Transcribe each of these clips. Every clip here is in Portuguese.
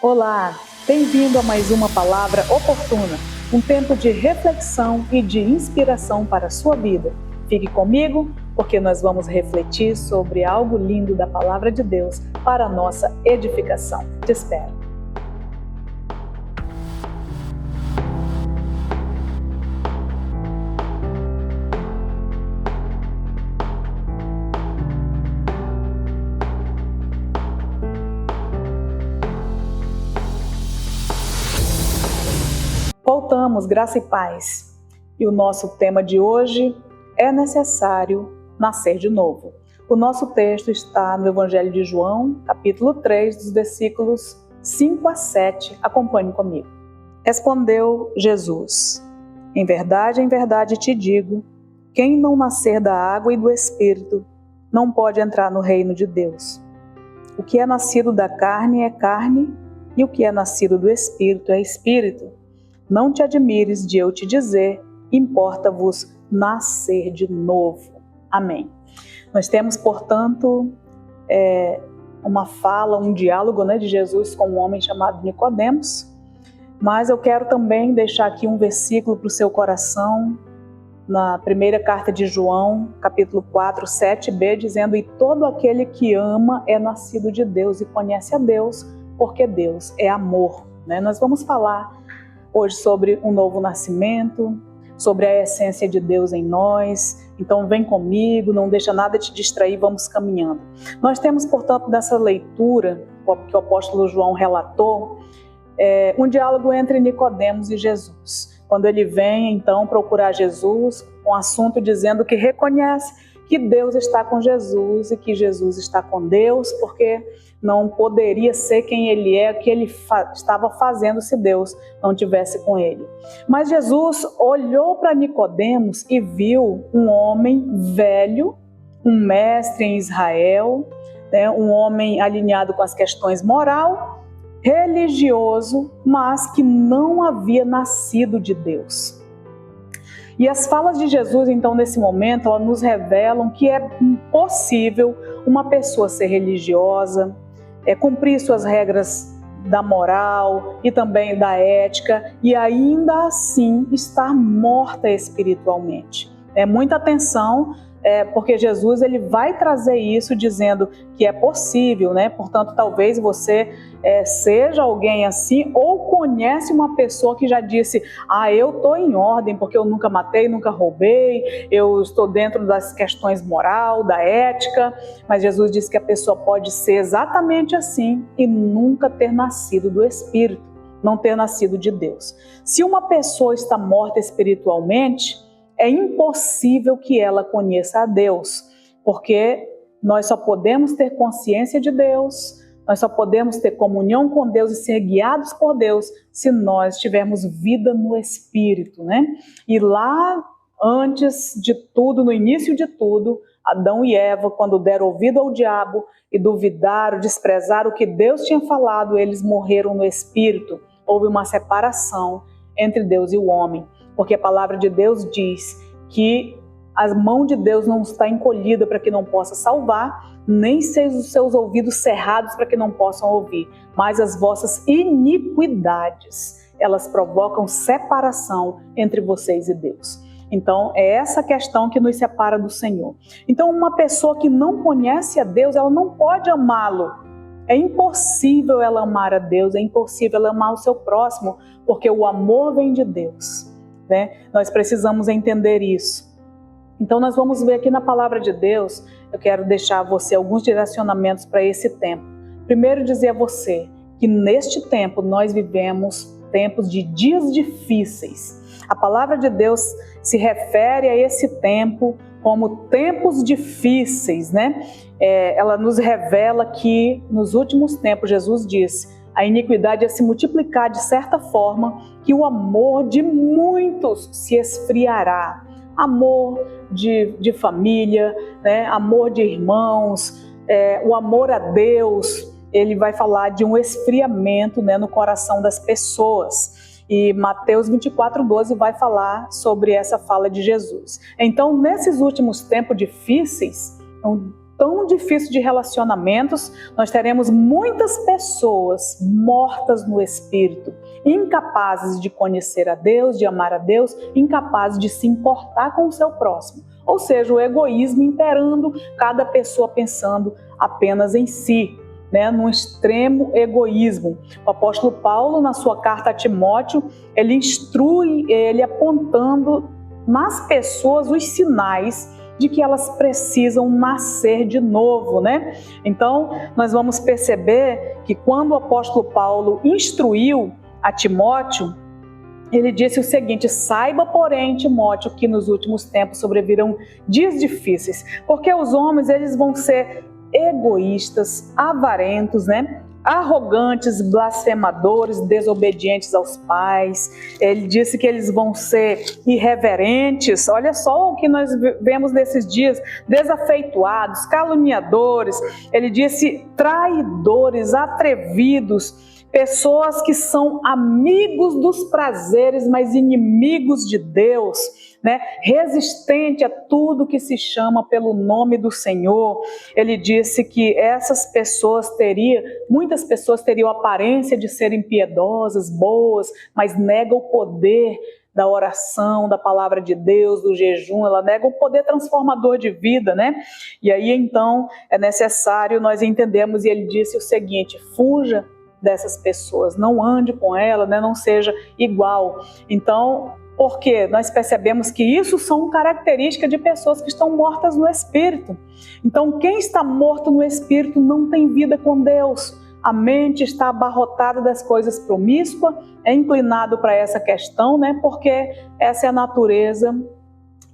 Olá, bem-vindo a mais uma Palavra Oportuna, um tempo de reflexão e de inspiração para a sua vida. Fique comigo, porque nós vamos refletir sobre algo lindo da Palavra de Deus para a nossa edificação. Te espero. Voltamos, graça e paz. E o nosso tema de hoje é necessário nascer de novo. O nosso texto está no Evangelho de João, capítulo 3, dos versículos 5 a 7. Acompanhe comigo. Respondeu Jesus: em verdade te digo, quem não nascer da água e do Espírito não pode entrar no reino de Deus. O que é nascido da carne é carne, e o que é nascido do Espírito é Espírito. Não te admires de eu te dizer, importa-vos nascer de novo. Amém. Nós temos, portanto, uma fala, um diálogo, de Jesus com um homem chamado Nicodemos, mas eu quero também deixar aqui um versículo para o seu coração, na primeira carta de João, capítulo 4, 7b, dizendo: e todo aquele que ama é nascido de Deus e conhece a Deus, porque Deus é amor. Nós vamos falar hoje sobre um novo nascimento, sobre a essência de Deus em nós. Então vem comigo, não deixa nada te distrair, vamos caminhando. Nós temos, portanto, dessa leitura que o apóstolo João relatou, um diálogo entre Nicodemos e Jesus. Quando ele vem, então, procurar Jesus, um assunto dizendo que reconhece que Deus está com Jesus e que Jesus está com Deus, porque não poderia ser quem ele é, o que ele estava fazendo se Deus não estivesse com ele. Mas Jesus olhou para Nicodemos e viu um homem velho, um mestre em Israel, um homem alinhado com as questões moral, religioso, mas que não havia nascido de Deus. E as falas de Jesus, então, nesse momento, elas nos revelam que é possível uma pessoa ser religiosa, cumprir suas regras da moral e também da ética e ainda assim estar morta espiritualmente. Muita atenção, porque Jesus ele vai trazer isso dizendo que é possível, Portanto, talvez você seja alguém assim ou conhece uma pessoa que já disse: eu estou em ordem porque eu nunca matei, nunca roubei, eu estou dentro das questões moral, da ética. Mas Jesus diz que a pessoa pode ser exatamente assim e nunca ter nascido do Espírito, não ter nascido de Deus. Se uma pessoa está morta espiritualmente, é impossível que ela conheça a Deus, porque nós só podemos ter consciência de Deus, nós só podemos ter comunhão com Deus e ser guiados por Deus se nós tivermos vida no Espírito, E lá, antes de tudo, no início de tudo, Adão e Eva, quando deram ouvido ao diabo e duvidaram, desprezaram o que Deus tinha falado, eles morreram no Espírito. Houve uma separação entre Deus e o homem, porque a palavra de Deus diz que a mão de Deus não está encolhida para que não possa salvar, nem os seus ouvidos cerrados para que não possam ouvir, mas as vossas iniquidades, elas provocam separação entre vocês e Deus. Então, é essa questão que nos separa do Senhor. Então, uma pessoa que não conhece a Deus, ela não pode amá-lo. É impossível ela amar a Deus, é impossível ela amar o seu próximo, porque o amor vem de Deus. Nós precisamos entender isso. Então nós vamos ver aqui na palavra de Deus, eu quero deixar a você alguns direcionamentos para esse tempo. Primeiro, dizer a você que neste tempo nós vivemos tempos de dias difíceis. A palavra de Deus se refere a esse tempo como tempos difíceis, Ela nos revela que nos últimos tempos, Jesus disse, a iniquidade ia se multiplicar de certa forma que o amor de muitos se esfriará. Amor de família, amor de irmãos, o amor a Deus, ele vai falar de um esfriamento no coração das pessoas. E Mateus 24:12 vai falar sobre essa fala de Jesus. Então, nesses últimos tempos difíceis, tão difícil de relacionamentos, nós teremos muitas pessoas mortas no espírito, incapazes de conhecer a Deus, de amar a Deus, incapazes de se importar com o seu próximo. Ou seja, o egoísmo imperando, cada pessoa pensando apenas em si, num extremo egoísmo. O apóstolo Paulo, na sua carta a Timóteo, ele instrui ele apontando nas pessoas os sinais de que elas precisam nascer de novo, Então, nós vamos perceber que quando o apóstolo Paulo instruiu a Timóteo, ele disse o seguinte: saiba, porém, Timóteo, que nos últimos tempos sobrevirão dias difíceis, porque os homens eles vão ser egoístas, avarentos, arrogantes, blasfemadores, desobedientes aos pais. Ele disse que eles vão ser irreverentes. Olha só o que nós vemos nesses dias: desafeituados, caluniadores. Ele disse traidores, atrevidos, pessoas que são amigos dos prazeres, mas inimigos de Deus, resistente a tudo que se chama pelo nome do Senhor. Ele disse que muitas pessoas teriam a aparência de serem piedosas, boas, mas negam o poder da oração, da palavra de Deus, do jejum. Ela nega o poder transformador de vida, E aí então é necessário nós entendermos, e ele disse o seguinte: fuja dessas pessoas, não ande com ela, não seja igual. Então, porque nós percebemos que isso são características de pessoas que estão mortas no espírito. Então, quem está morto no espírito não tem vida com Deus. A mente está abarrotada das coisas promíscuas, é inclinado para essa questão, porque essa é a natureza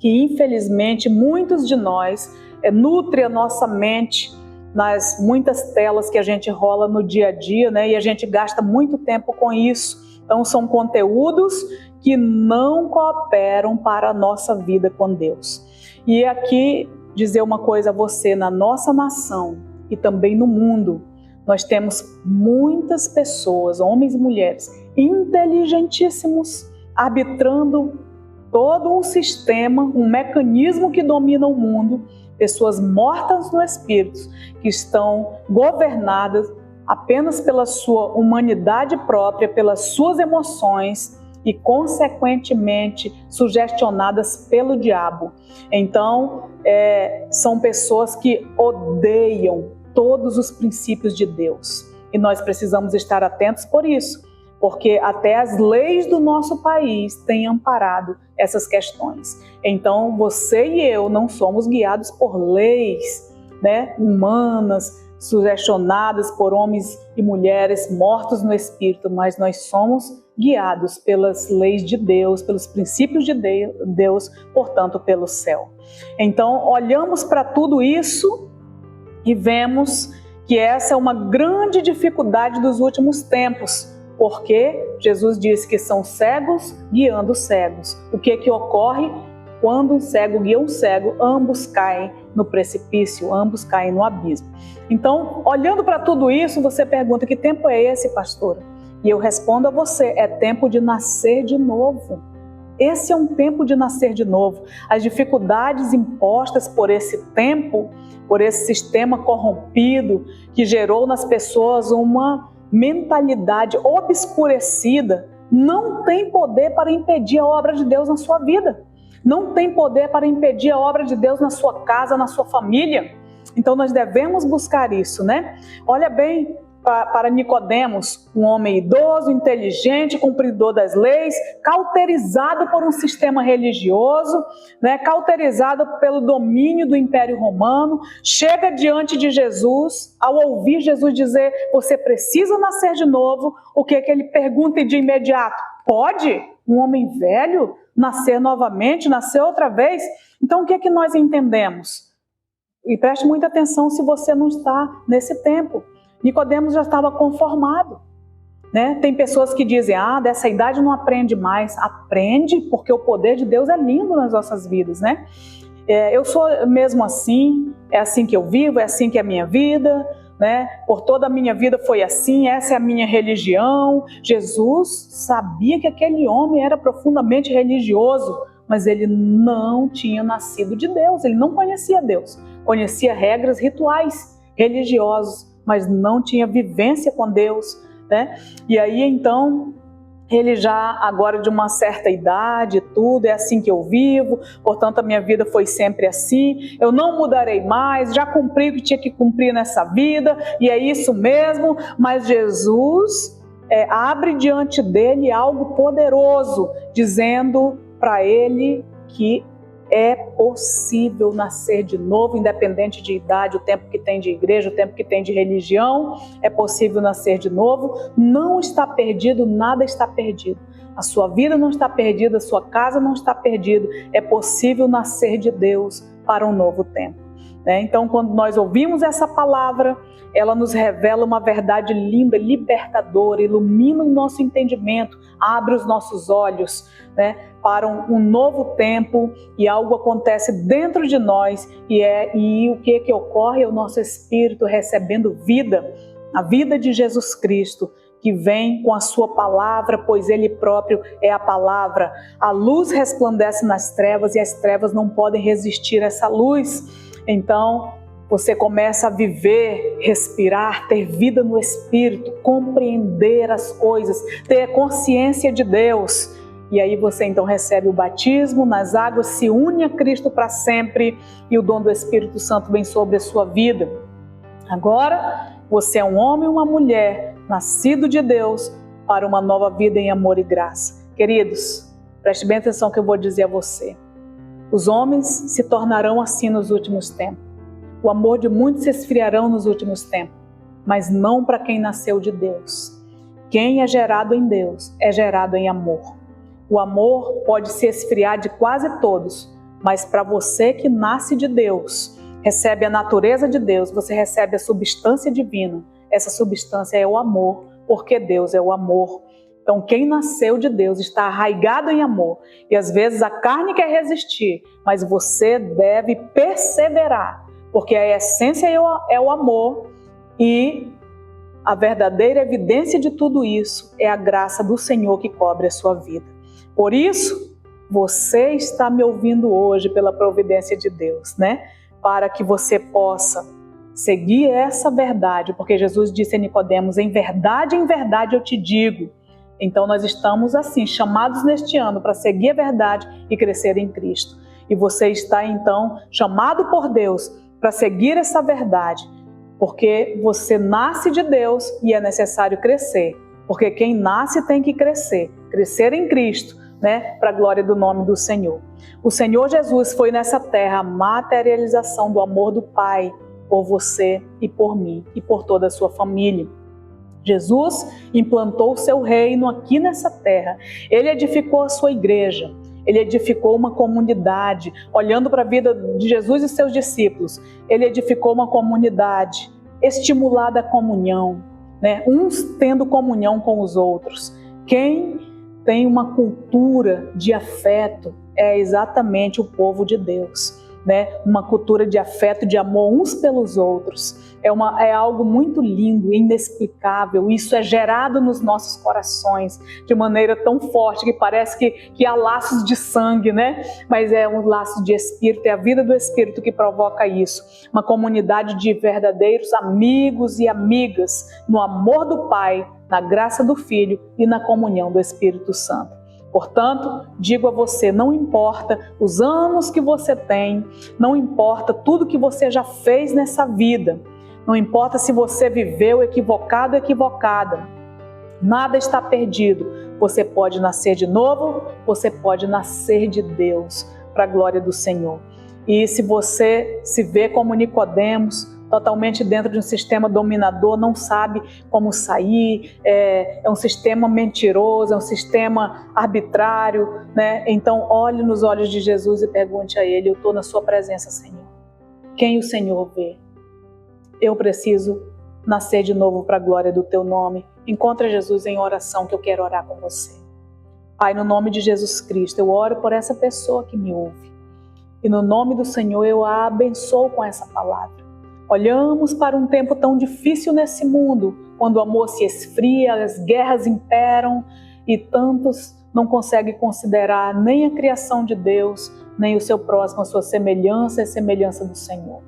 que, infelizmente, muitos de nós nutre a nossa mente nas muitas telas que a gente rola no dia a dia, e a gente gasta muito tempo com isso. Então, são conteúdos que não cooperam para a nossa vida com Deus. E aqui, dizer uma coisa a você: na nossa nação e também no mundo, nós temos muitas pessoas, homens e mulheres, inteligentíssimos, arbitrando todo um sistema, um mecanismo que domina o mundo, pessoas mortas no espírito, que estão governadas apenas pela sua humanidade própria, pelas suas emoções e, consequentemente, sugestionadas pelo diabo. Então, são pessoas que odeiam todos os princípios de Deus. E nós precisamos estar atentos por isso, porque até as leis do nosso país têm amparado essas questões. Então, você e eu não somos guiados por leis humanas, sugestionadas por homens e mulheres mortos no espírito, mas nós somos guiados pelas leis de Deus, pelos princípios de Deus, portanto, pelo céu. Então, olhamos para tudo isso e vemos que essa é uma grande dificuldade dos últimos tempos, porque Jesus disse que são cegos guiando cegos. O que ocorre? Quando um cego guia um cego, ambos caem no precipício, ambos caem no abismo. Então, olhando para tudo isso, você pergunta: que tempo é esse, pastora? E eu respondo a você: é tempo de nascer de novo. Esse é um tempo de nascer de novo. As dificuldades impostas por esse tempo, por esse sistema corrompido, que gerou nas pessoas uma mentalidade obscurecida, não tem poder para impedir a obra de Deus na sua vida. Não tem poder para impedir a obra de Deus na sua casa, na sua família. Então nós devemos buscar isso, Olha bem para Nicodemos, um homem idoso, inteligente, cumpridor das leis, cauterizado por um sistema religioso, cauterizado pelo domínio do Império Romano, chega diante de Jesus. Ao ouvir Jesus dizer: você precisa nascer de novo, o que ele pergunta de imediato? Pode um homem velho nascer novamente, nascer outra vez? Então, o que nós entendemos? E preste muita atenção se você não está nesse tempo. Nicodemos já estava conformado, Tem pessoas que dizem: dessa idade não aprende mais. Aprende, porque o poder de Deus é lindo nas nossas vidas, Eu sou mesmo assim, é assim que eu vivo, é assim que é a minha vida, Por toda a minha vida foi assim, essa é a minha religião. Jesus sabia que aquele homem era profundamente religioso, mas ele não tinha nascido de Deus, ele não conhecia Deus. conhecia regras rituais religiosos, mas não tinha vivência com Deus, né? E aí então ele já agora de uma certa idade, tudo, é assim que eu vivo, portanto a minha vida foi sempre assim, eu não mudarei mais, já cumpri o que tinha que cumprir nessa vida, e é isso mesmo. Mas Jesus abre diante dele algo poderoso, dizendo para ele que é possível nascer de novo, independente de idade, o tempo que tem de igreja, o tempo que tem de religião, é possível nascer de novo, não está perdido, nada está perdido. A sua vida não está perdida, a sua casa não está perdida, é possível nascer de Deus para um novo tempo. Então, quando nós ouvimos essa palavra, ela nos revela uma verdade linda, libertadora, ilumina o nosso entendimento, abre os nossos olhos, para um novo tempo, e algo acontece dentro de nós, e o que ocorre é o nosso espírito recebendo vida, a vida de Jesus Cristo, que vem com a sua palavra, pois ele próprio é a palavra. A luz resplandece nas trevas e as trevas não podem resistir a essa luz. Então, você começa a viver, respirar, ter vida no Espírito, compreender as coisas, ter consciência de Deus. E aí você então recebe o batismo nas águas, se une a Cristo para sempre e o dom do Espírito Santo vem sobre a sua vida. Agora, você é um homem e uma mulher, nascido de Deus, para uma nova vida em amor e graça. Queridos, preste bem atenção no que eu vou dizer a você. Os homens se tornarão assim nos últimos tempos. O amor de muitos se esfriarão nos últimos tempos, mas não para quem nasceu de Deus. Quem é gerado em Deus é gerado em amor. O amor pode se esfriar de quase todos, mas para você que nasce de Deus, recebe a natureza de Deus, você recebe a substância divina. Essa substância é o amor, porque Deus é o amor. Então, quem nasceu de Deus está arraigado em amor. E às vezes a carne quer resistir, mas você deve perseverar, porque a essência é o amor, e a verdadeira evidência de tudo isso é a graça do Senhor que cobre a sua vida. Por isso, você está me ouvindo hoje pela providência de Deus, para que você possa seguir essa verdade, porque Jesus disse a Nicodemos: em verdade eu te digo. Então nós estamos assim, chamados neste ano para seguir a verdade e crescer em Cristo. E você está então chamado por Deus para seguir essa verdade, porque você nasce de Deus e é necessário crescer, porque quem nasce tem que crescer em Cristo, para a glória do nome do Senhor. O Senhor Jesus foi nessa terra a materialização do amor do Pai por você e por mim e por toda a sua família. Jesus implantou o seu reino aqui nessa terra. Ele edificou a sua igreja. Ele edificou uma comunidade. Olhando para a vida de Jesus e seus discípulos, ele edificou uma comunidade estimulada à comunhão, uns tendo comunhão com os outros. Quem tem uma cultura de afeto é exatamente o povo de Deus. Uma cultura de afeto, de amor uns pelos outros. É algo muito lindo, inexplicável. Isso é gerado nos nossos corações de maneira tão forte que parece que há laços de sangue, Mas é um laço de espírito, é a vida do espírito que provoca isso. Uma comunidade de verdadeiros amigos e amigas no amor do Pai, na graça do Filho e na comunhão do Espírito Santo. Portanto, digo a você, não importa os anos que você tem, não importa tudo que você já fez nessa vida, não importa se você viveu equivocado ou equivocada, nada está perdido. Você pode nascer de novo, você pode nascer de Deus, para a glória do Senhor. E se você se vê como Nicodemos, totalmente dentro de um sistema dominador, não sabe como sair, é um sistema mentiroso, é um sistema arbitrário, Então olhe nos olhos de Jesus e pergunte a Ele: eu estou na sua presença, Senhor. Quem o Senhor vê? Eu preciso nascer de novo para a glória do Teu nome. Encontra Jesus em oração, que eu quero orar com você. Pai, no nome de Jesus Cristo, eu oro por essa pessoa que me ouve. E no nome do Senhor eu a abençoo com essa palavra. Olhamos para um tempo tão difícil nesse mundo, quando o amor se esfria, as guerras imperam e tantos não conseguem considerar nem a criação de Deus, nem o seu próximo, a sua semelhança e a semelhança do Senhor.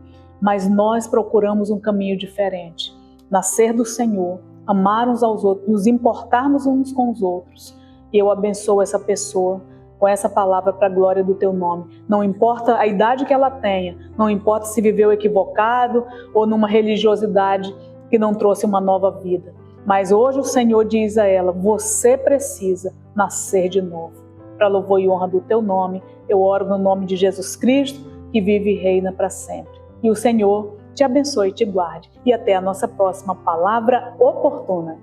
mas nós procuramos um caminho diferente. Nascer do Senhor, amar uns aos outros, nos importarmos uns com os outros. E eu abençoo essa pessoa com essa palavra para a glória do teu nome. Não importa a idade que ela tenha, não importa se viveu equivocado ou numa religiosidade que não trouxe uma nova vida. Mas hoje o Senhor diz a ela, você precisa nascer de novo. Para louvor e honra do teu nome, eu oro no nome de Jesus Cristo, que vive e reina para sempre. E o Senhor te abençoe e te guarde. E até a nossa próxima palavra oportuna.